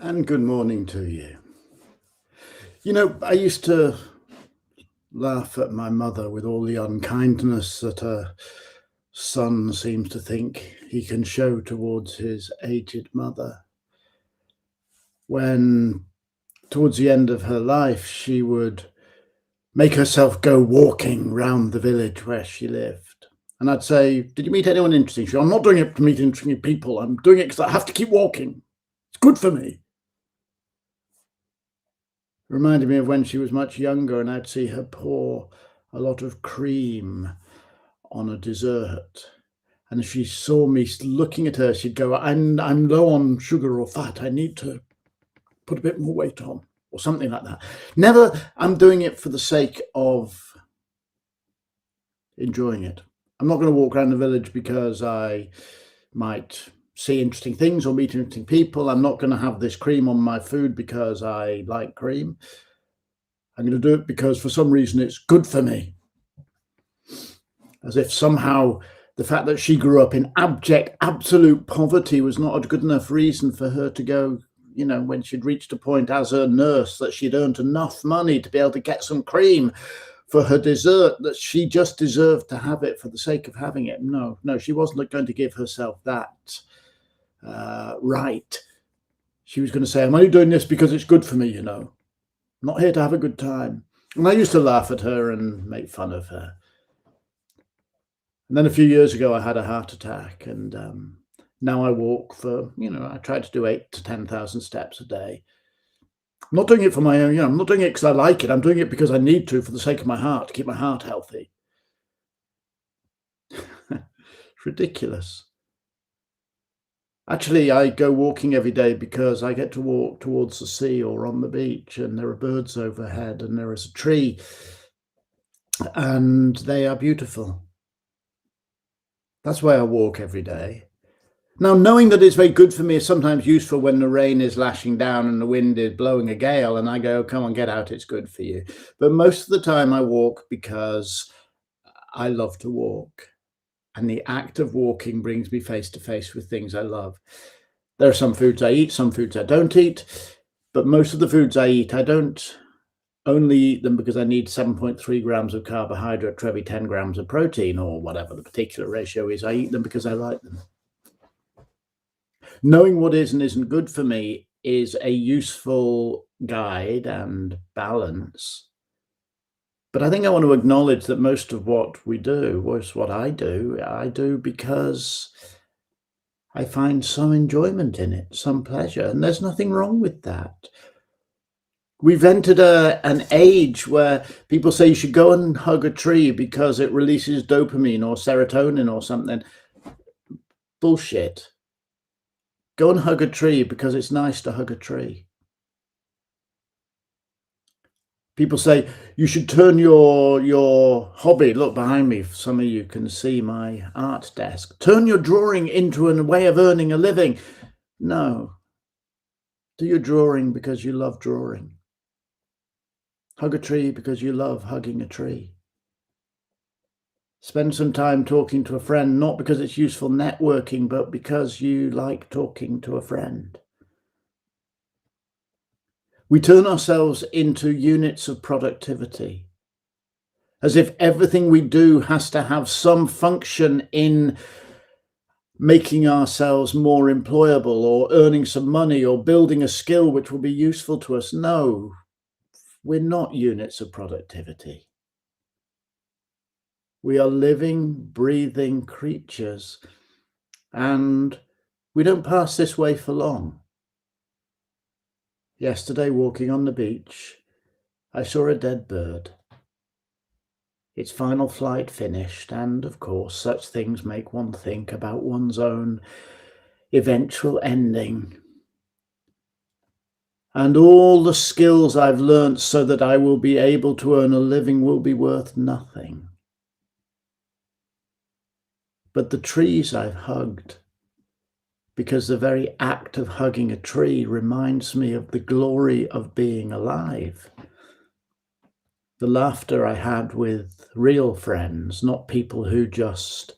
And good morning to you. I used to laugh at my mother with all the unkindness that a son seems to think he can show towards his aged mother. When, towards the end of her life, she would make herself go walking round the village where she lived. And I'd say, "Did you meet anyone interesting?" She'd go, "I'm not doing it to meet interesting people. I'm doing it because I have to keep walking. It's good for me." Reminded me of when she was much younger and I'd see her pour a lot of cream on a dessert. And if she saw me looking at her, she'd go, I'm low on sugar or fat. I need to put a bit more weight on, or something like that. Never, I'm doing it for the sake of enjoying it. I'm not going to walk around the village because I might see interesting things or meet interesting people. I'm not going to have this cream on my food because I like cream. I'm going to do it because for some reason it's good for me. As if somehow the fact that she grew up in abject, absolute poverty was not a good enough reason for her to go, when she'd reached a point as a nurse that she'd earned enough money to be able to get some cream for her dessert, that she just deserved to have it for the sake of having it. No, she wasn't going to give herself that right. She was going to say, I'm only doing this because it's good for me, I'm not here to have a good time. And I used to laugh at her and make fun of her. And then a few years ago, I had a heart attack, and now I walk for, I try to do 8 to 10,000 steps a day. I'm not doing it for my own, I'm not doing it because I like it. I'm doing it because I need to for the sake of my heart, to keep my heart healthy. It's ridiculous. Actually, I go walking every day because I get to walk towards the sea or on the beach, and there are birds overhead, and there is a tree, and they are beautiful. That's why I walk every day. Now, knowing that it's very good for me is sometimes useful when the rain is lashing down and the wind is blowing a gale, and I go, come on, get out, it's good for you. But most of the time I walk because I love to walk. And the act of walking brings me face to face with things I love. There are some foods I eat, some foods I don't eat, but most of the foods I eat, I don't only eat them because I need 7.3 grams of carbohydrate for every 10 grams of protein, or whatever the particular ratio is. I eat them because I like them. Knowing what is and isn't good for me is a useful guide and balance. But I think I want to acknowledge that most of what we do, what I do because I find some enjoyment in it, some pleasure, and there's nothing wrong with that. We've entered an age where people say you should go and hug a tree because it releases dopamine or serotonin or something. Bullshit. Go and hug a tree because it's nice to hug a tree. People say you should turn your hobby, look behind me, some of you can see my art desk, turn your drawing into a way of earning a living. No. Do your drawing because you love drawing. Hug a tree because you love hugging a tree. Spend some time talking to a friend, not because it's useful networking, but because you like talking to a friend. We turn ourselves into units of productivity, as if everything we do has to have some function in making ourselves more employable or earning some money or building a skill which will be useful to us. No, we're not units of productivity. We are living, breathing creatures, and we don't pass this way for long. Yesterday, walking on the beach, I saw a dead bird. Its final flight finished, and of course, such things make one think about one's own eventual ending. And all the skills I've learnt so that I will be able to earn a living will be worth nothing. But the trees I've hugged, because the very act of hugging a tree reminds me of the glory of being alive. The laughter I had with real friends, not people who just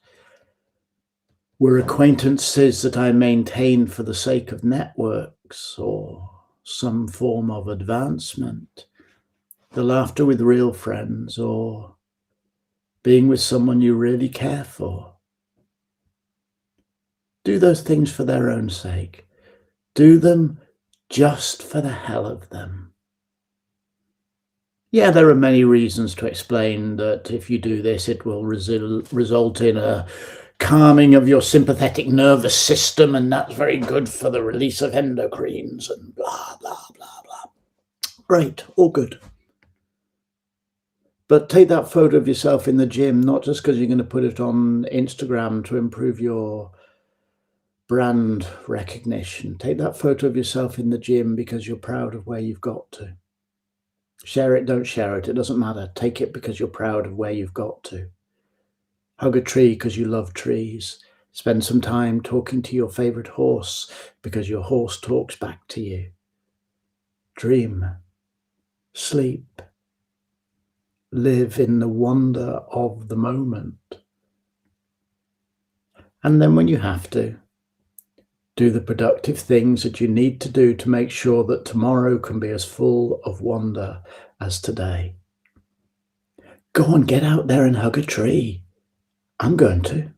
were acquaintances that I maintained for the sake of networks or some form of advancement, the laughter with real friends, or being with someone you really care for. Do those things for their own sake. Do them just for the hell of them. Yeah, there are many reasons to explain that if you do this, it will result in a calming of your sympathetic nervous system, and that's very good for the release of endocrines and blah, blah, blah, blah. Great, all good. But take that photo of yourself in the gym, not just because you're going to put it on Instagram to improve your brand recognition. Take that photo of yourself in the gym because you're proud of where you've got to. Share it, don't share it, it doesn't matter. Take it because you're proud of where you've got to. Hug a tree because you love trees. Spend some time talking to your favorite horse because your horse talks back to you. Dream. Sleep. Live in the wonder of the moment. And then when you have to, do the productive things that you need to do to make sure that tomorrow can be as full of wonder as today. Go on, get out there and hug a tree. I'm going to.